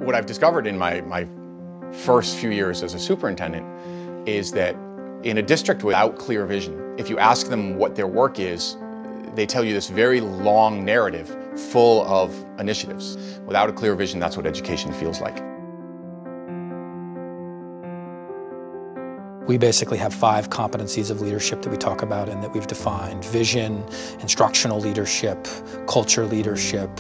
What I've discovered in my first few years as a superintendent is that in a district without clear vision, if you ask them what their work is, they tell you this very long narrative full of initiatives. Without a clear vision, that's what education feels like. We basically have 5 competencies of leadership that we talk about and that we've defined: vision, instructional leadership, culture leadership,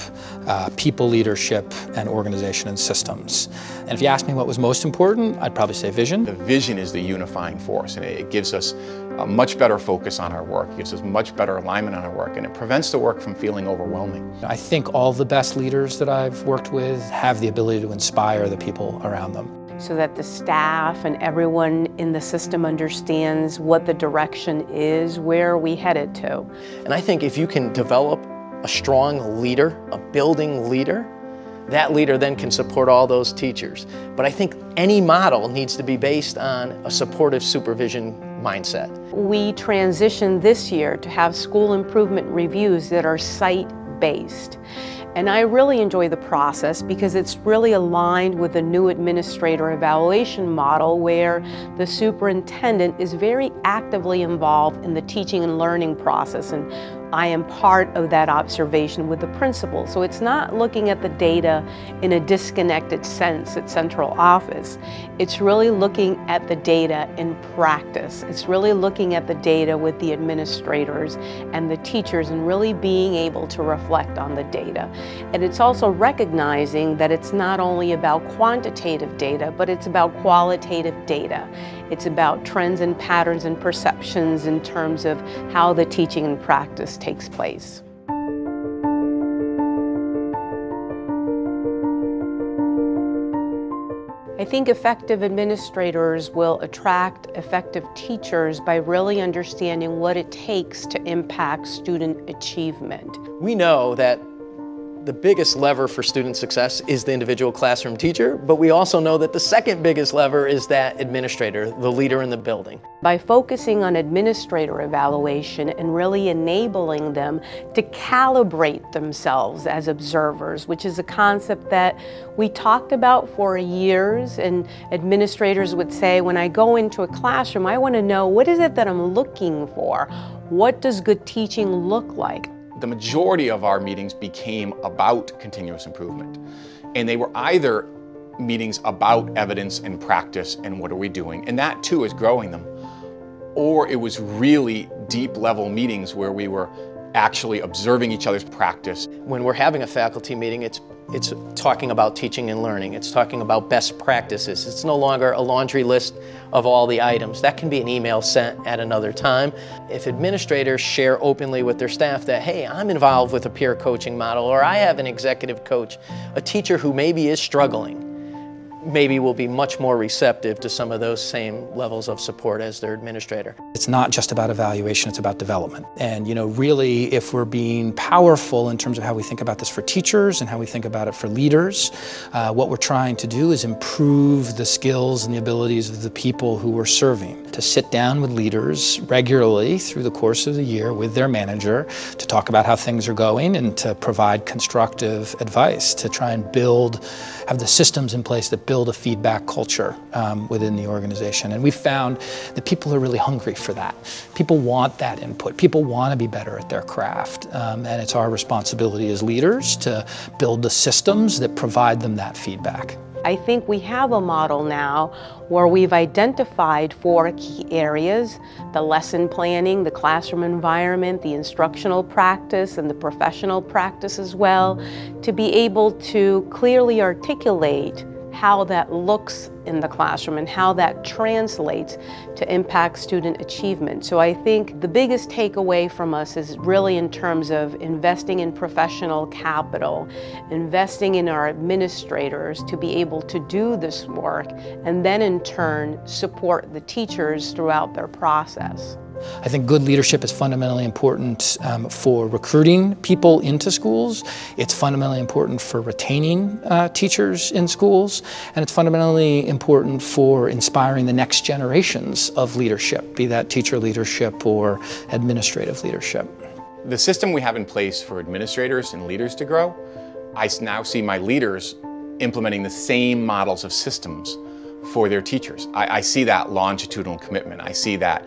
people leadership, and organization and systems. And if you ask me what was most important, I'd probably say vision. The vision is the unifying force, and it gives us a much better focus on our work, it gives us much better alignment on our work, and it prevents the work from feeling overwhelming. I think all the best leaders that I've worked with have the ability to inspire the people around them. So that the staff and everyone in the system understands what the direction is, where are we headed to. And I think if you can develop a strong leader, a building leader, that leader then can support all those teachers. But I think any model needs to be based on a supportive supervision mindset. We transitioned this year to have school improvement reviews that are site-based. And I really enjoy the process because it's really aligned with the new administrator evaluation model where the superintendent is very actively involved in the teaching and learning process, and I am part of that observation with the principal. So it's not looking at the data in a disconnected sense at central office. It's really looking at the data in practice. It's really looking at the data with the administrators and the teachers and really being able to reflect on the data. And it's also recognizing that it's not only about quantitative data, but it's about qualitative data. It's about trends and patterns and perceptions in terms of how the teaching and practice takes place. I think effective administrators will attract effective teachers by really understanding what it takes to impact student achievement. We know that the biggest lever for student success is the individual classroom teacher, but we also know that the second biggest lever is that administrator, the leader in the building. By focusing on administrator evaluation and really enabling them to calibrate themselves as observers, which is a concept that we talked about for years, and administrators would say, when I go into a classroom, I want to know, what is it that I'm looking for? What does good teaching look like? The majority of our meetings became about continuous improvement. And they were either meetings about evidence and practice and what are we doing, and that too is growing them, or it was really deep level meetings where we were actually observing each other's practice. When we're having a faculty meeting, it's talking about teaching and learning. It's talking about best practices. It's no longer a laundry list of all the items. That can be an email sent at another time. If administrators share openly with their staff that, hey, I'm involved with a peer coaching model, or I have an executive coach, a teacher who maybe is struggling, maybe will be much more receptive to some of those same levels of support as their administrator. It's not just about evaluation, it's about development. And really, if we're being powerful in terms of how we think about this for teachers and how we think about it for leaders, what we're trying to do is improve the skills and the abilities of the people who we're serving. To sit down with leaders regularly through the course of the year with their manager to talk about how things are going and to provide constructive advice, to try and have the systems in place that build a feedback culture within the organization. And we've found that people are really hungry for that. People want that input. People want to be better at their craft. And it's our responsibility as leaders to build the systems that provide them that feedback. I think we have a model now where we've identified 4 key areas: the lesson planning, the classroom environment, the instructional practice, and the professional practice as well, to be able to clearly articulate how that looks in the classroom and how that translates to impact student achievement. So I think the biggest takeaway from us is really in terms of investing in professional capital, investing in our administrators to be able to do this work, and then in turn support the teachers throughout their process. I think good leadership is fundamentally important for recruiting people into schools. It's fundamentally important for retaining teachers in schools, and it's fundamentally important for inspiring the next generations of leadership, be that teacher leadership or administrative leadership. The system we have in place for administrators and leaders to grow, I now see my leaders implementing the same models of systems for their teachers. I see that longitudinal commitment. I see that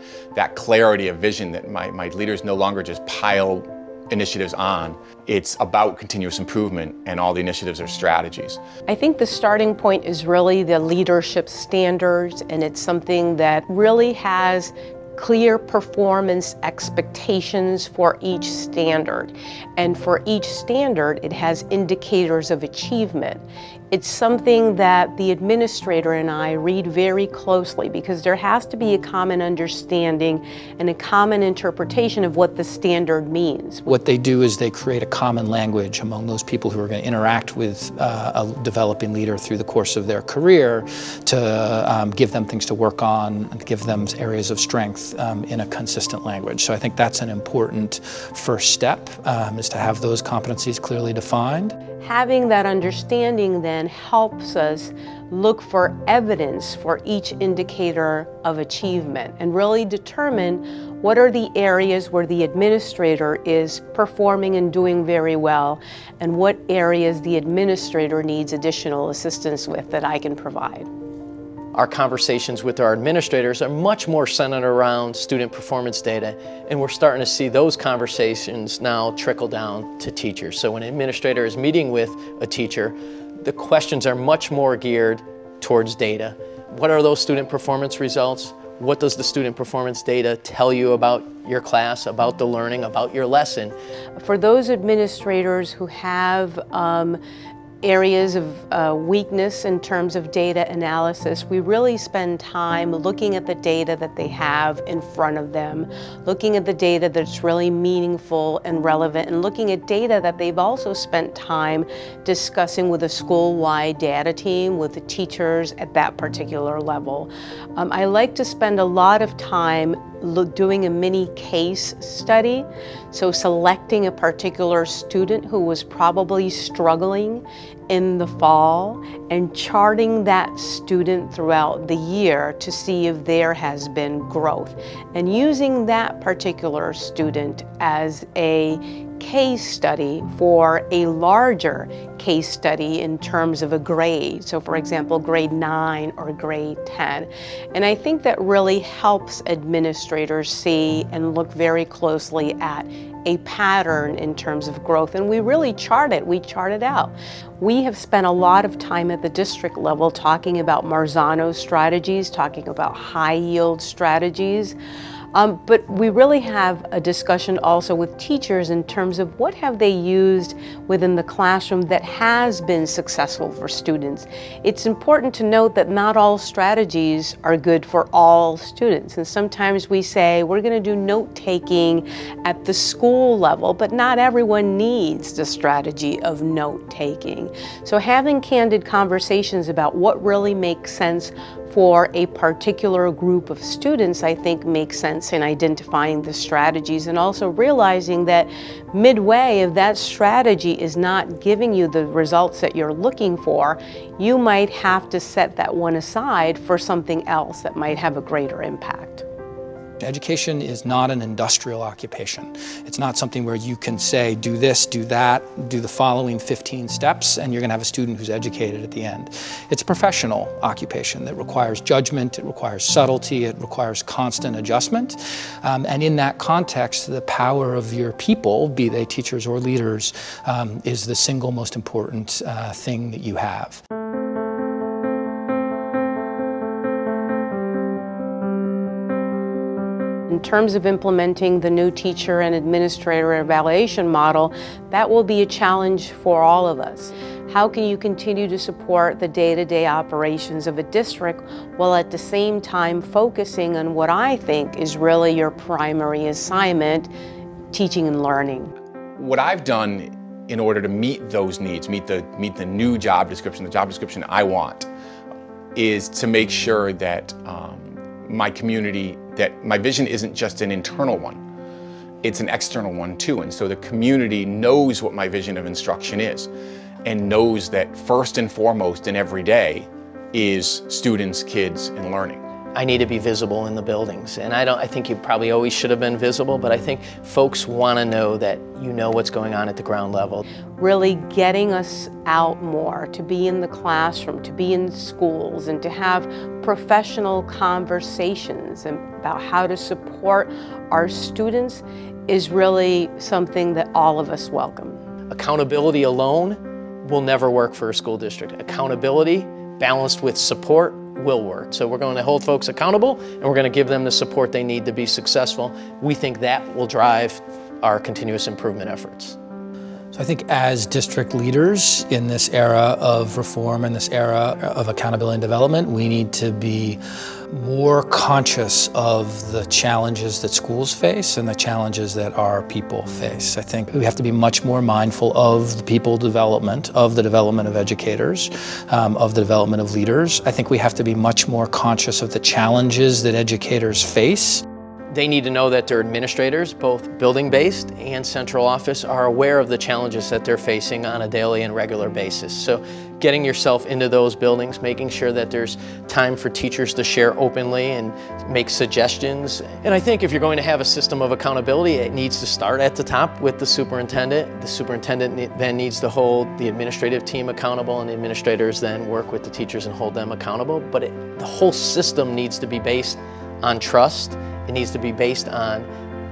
clarity of vision that my leaders no longer just pile initiatives on. It's about continuous improvement, and all the initiatives are strategies. I think the starting point is really the leadership standards, and it's something that really has clear performance expectations for each standard. And for each standard, it has indicators of achievement. It's something that the administrator and I read very closely, because there has to be a common understanding and a common interpretation of what the standard means. What they do is they create a common language among those people who are going to interact with a developing leader through the course of their career to give them things to work on and give them areas of strength in a consistent language. So I think that's an important first step, is to have those competencies clearly defined. Having that understanding then helps us look for evidence for each indicator of achievement and really determine what are the areas where the administrator is performing and doing very well, and what areas the administrator needs additional assistance with that I can provide. Our conversations with our administrators are much more centered around student performance data, and we're starting to see those conversations now trickle down to teachers. So when an administrator is meeting with a teacher, the questions are much more geared towards data. What are those student performance results? What does the student performance data tell you about your class, about the learning, about your lesson? For those administrators who have areas of weakness in terms of data analysis, we really spend time looking at the data that they have in front of them, looking at the data that's really meaningful and relevant, and looking at data that they've also spent time discussing with a school-wide data team, with the teachers at that particular level. I like to spend a lot of time doing a mini case study, so selecting a particular student who was probably struggling in the fall and charting that student throughout the year to see if there has been growth, and using that particular student as a case study for a larger case study in terms of a grade. So for example, grade 9 or grade 10. And I think that really helps administrators see and look very closely at a pattern in terms of growth. And we really chart it. We chart it out. We have spent a lot of time at the district level talking about Marzano strategies, talking about high yield strategies. But we really have a discussion also with teachers in terms of what have they used within the classroom that has been successful for students. It's important to note that not all strategies are good for all students. And sometimes we say we're going to do note-taking at the school level, but not everyone needs the strategy of note-taking. So having candid conversations about what really makes sense for a particular group of students, I think makes sense in identifying the strategies, and also realizing that midway, if that strategy is not giving you the results that you're looking for, you might have to set that one aside for something else that might have a greater impact. Education is not an industrial occupation. It's not something where you can say, do this, do that, do the following 15 steps, and you're going to have a student who's educated at the end. It's a professional occupation that requires judgment, it requires subtlety, it requires constant adjustment. And in that context, the power of your people, be they teachers or leaders, is the single most important thing that you have. In terms of implementing the new teacher and administrator evaluation model, that will be a challenge for all of us. How can you continue to support the day-to-day operations of a district while at the same time focusing on what I think is really your primary assignment, teaching and learning? What I've done in order to meet those needs, meet the new job description, the job description I want, is to make sure that my community, that my vision isn't just an internal one, it's an external one too. And so the community knows what my vision of instruction is and knows that first and foremost in every day is students, kids, and learning. I need to be visible in the buildings. And I think you probably always should have been visible, but I think folks want to know that you know what's going on at the ground level. Really getting us out more, to be in the classroom, to be in schools, and to have professional conversations about how to support our students is really something that all of us welcome. Accountability alone will never work for a school district. Accountability balanced with support will work. So we're going to hold folks accountable, and we're going to give them the support they need to be successful. We think that will drive our continuous improvement efforts. So I think as district leaders in this era of reform and this era of accountability and development, we need to be more conscious of the challenges that schools face and the challenges that our people face. I think we have to be much more mindful of the people development, of the development of educators, of the development of leaders. I think we have to be much more conscious of the challenges that educators face. They need to know that their administrators, both building-based and central office, are aware of the challenges that they're facing on a daily and regular basis. So getting yourself into those buildings, making sure that there's time for teachers to share openly and make suggestions. And I think if you're going to have a system of accountability, it needs to start at the top with the superintendent. The superintendent then needs to hold the administrative team accountable, and the administrators then work with the teachers and hold them accountable. But the whole system needs to be based on trust. It needs to be based on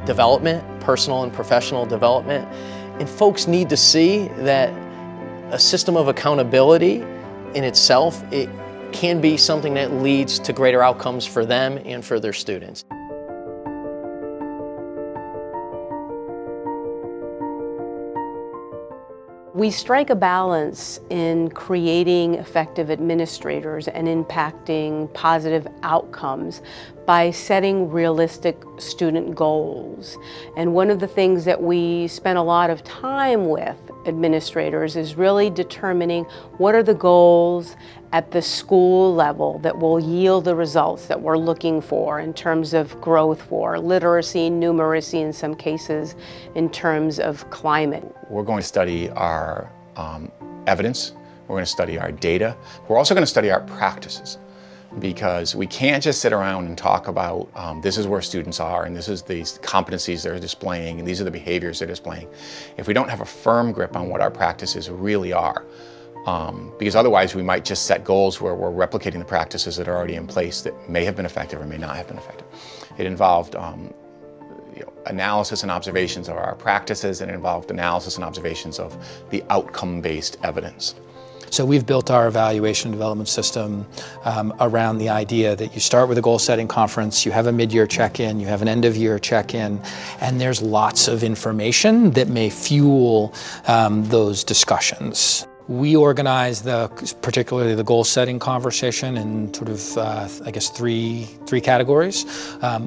development, personal and professional development. And folks need to see that a system of accountability in itself, it can be something that leads to greater outcomes for them and for their students. We strike a balance in creating effective administrators and impacting positive outcomes by setting realistic student goals. And one of the things that we spend a lot of time with administrators is really determining what are the goals at the school level that will yield the results that we're looking for in terms of growth for literacy, numeracy, in some cases in terms of climate. We're going to study our evidence, we're going to study our data, we're also going to study our practices, because we can't just sit around and talk about this is where students are and this is the competencies they're displaying and these are the behaviors they're displaying, if we don't have a firm grip on what our practices really are. Because otherwise we might just set goals where we're replicating the practices that are already in place that may have been effective or may not have been effective. It involved analysis and observations of our practices, and it involved analysis and observations of the outcome-based evidence. So we've built our evaluation and development system around the idea that you start with a goal-setting conference, you have a mid-year check-in, you have an end-of-year check-in, and there's lots of information that may fuel those discussions. We organize particularly the goal-setting conversation in sort of, I guess, three categories.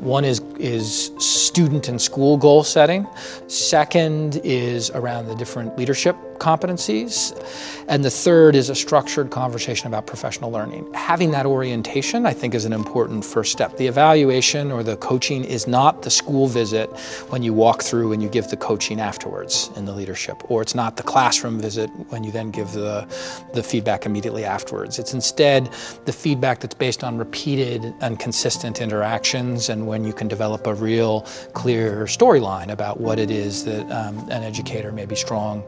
One is student and school goal setting. Second is around the different leadership competencies. And the third is a structured conversation about professional learning. Having that orientation, I think, is an important first step. The evaluation or the coaching is not the school visit when you walk through and you give the coaching afterwards in the leadership, or it's not the classroom visit when you then give the feedback immediately afterwards. It's instead the feedback that's based on repeated and consistent interactions, and when you can develop a real clear storyline about what it is that an educator may be strong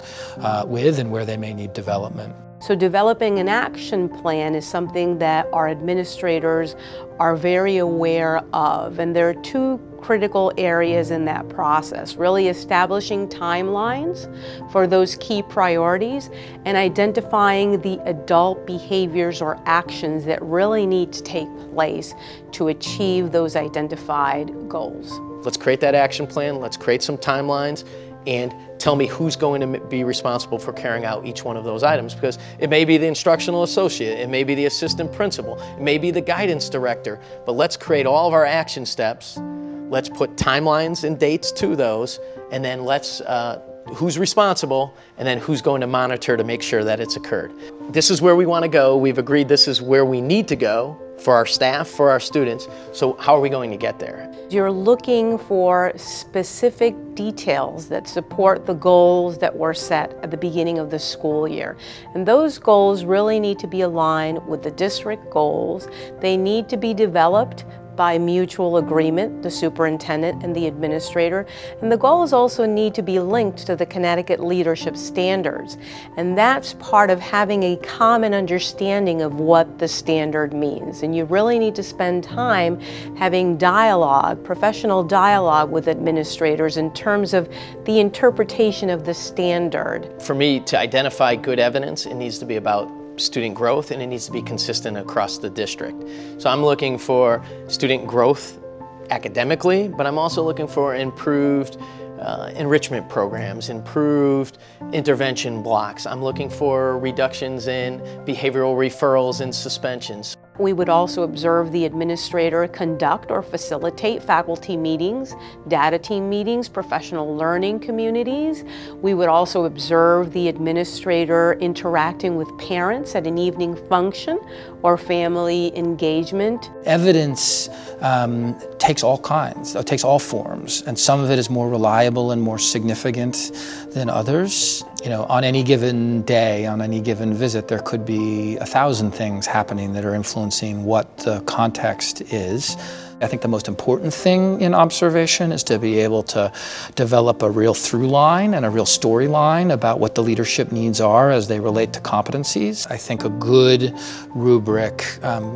with and where they may need development. So developing an action plan is something that our administrators are very aware of, and there are two critical areas in that process: really establishing timelines for those key priorities and identifying the adult behaviors or actions that really need to take place to achieve those identified goals. Let's create that action plan, let's create some timelines, and tell me who's going to be responsible for carrying out each one of those items, because it may be the instructional associate, it may be the assistant principal, it may be the guidance director, but let's create all of our action steps, let's put timelines and dates to those, and then let's who's responsible, and then who's going to monitor to make sure that it's occurred. This is where we want to go. We've agreed this is where we need to go. for our staff, for our students. So how are we going to get there? You're looking for specific details that support the goals that were set at the beginning of the school year. And those goals really need to be aligned with the district goals. They need to be developed by mutual agreement, the superintendent and the administrator. And the goals also need to be linked to the Connecticut leadership standards. And that's part of having a common understanding of what the standard means. And you really need to spend time having dialogue, professional dialogue with administrators in terms of the interpretation of the standard. For me, to identify good evidence, it needs to be about student growth, and it needs to be consistent across the district. So I'm looking for student growth academically, but I'm also looking for improved enrichment programs, improved intervention blocks. I'm looking for reductions in behavioral referrals and suspensions. We would also observe the administrator conduct or facilitate faculty meetings, data team meetings, professional learning communities. We would also observe the administrator interacting with parents at an evening function or family engagement. Evidence takes all kinds, it takes all forms, and some of it is more reliable and more significant than others. You know, on any given day, on any given visit, there could be 1,000 things happening that are influencing what the context is. I think the most important thing in observation is to be able to develop a real through line and a real storyline about what the leadership needs are as they relate to competencies. I think a good rubric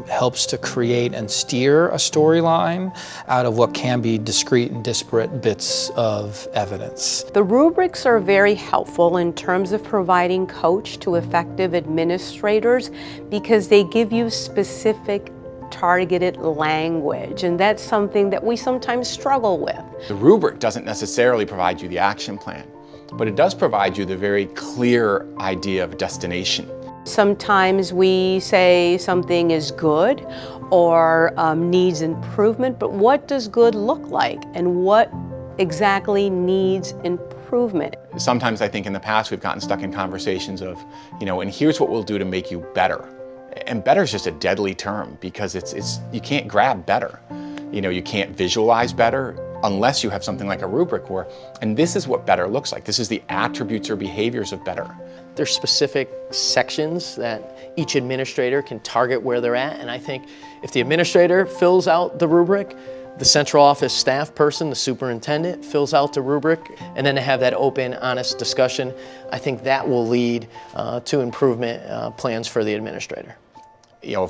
helps to create and steer a storyline out of what can be discrete and disparate bits of evidence. The rubrics are very helpful in terms of providing coach to effective administrators because they give you specific targeted language, and that's something that we sometimes struggle with. The rubric doesn't necessarily provide you the action plan, but it does provide you the very clear idea of destination. Sometimes we say something is good or needs improvement, but what does good look like and what exactly needs improvement? Sometimes I think in the past we've gotten stuck in conversations of, and here's what we'll do to make you better. And better is just a deadly term because you can't grab better. You can't visualize better unless you have something like a rubric and this is what better looks like. This is the attributes or behaviors of better. There's specific sections that each administrator can target where they're at, and I think if the administrator fills out the rubric, the central office staff person, the superintendent, fills out the rubric, and then to have that open, honest discussion, I think that will lead to improvement plans for the administrator.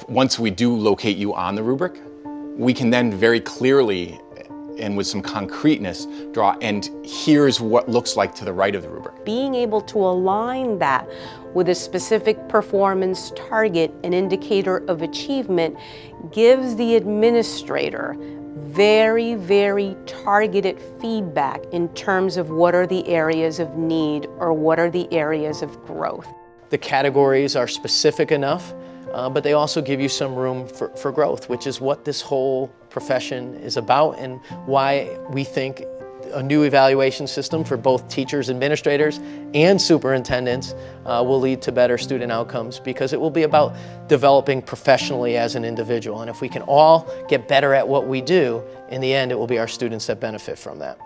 Once we do locate you on the rubric, we can then very clearly and with some concreteness draw, and here's what looks like to the right of the rubric. Being able to align that with a specific performance target, an indicator of achievement, gives the administrator very, very targeted feedback in terms of what are the areas of need or what are the areas of growth. The categories are specific enough, but they also give you some room for growth, which is what this whole profession is about and why we think a new evaluation system for both teachers, administrators, and superintendents will lead to better student outcomes, because it will be about developing professionally as an individual. And if we can all get better at what we do, in the end it will be our students that benefit from that.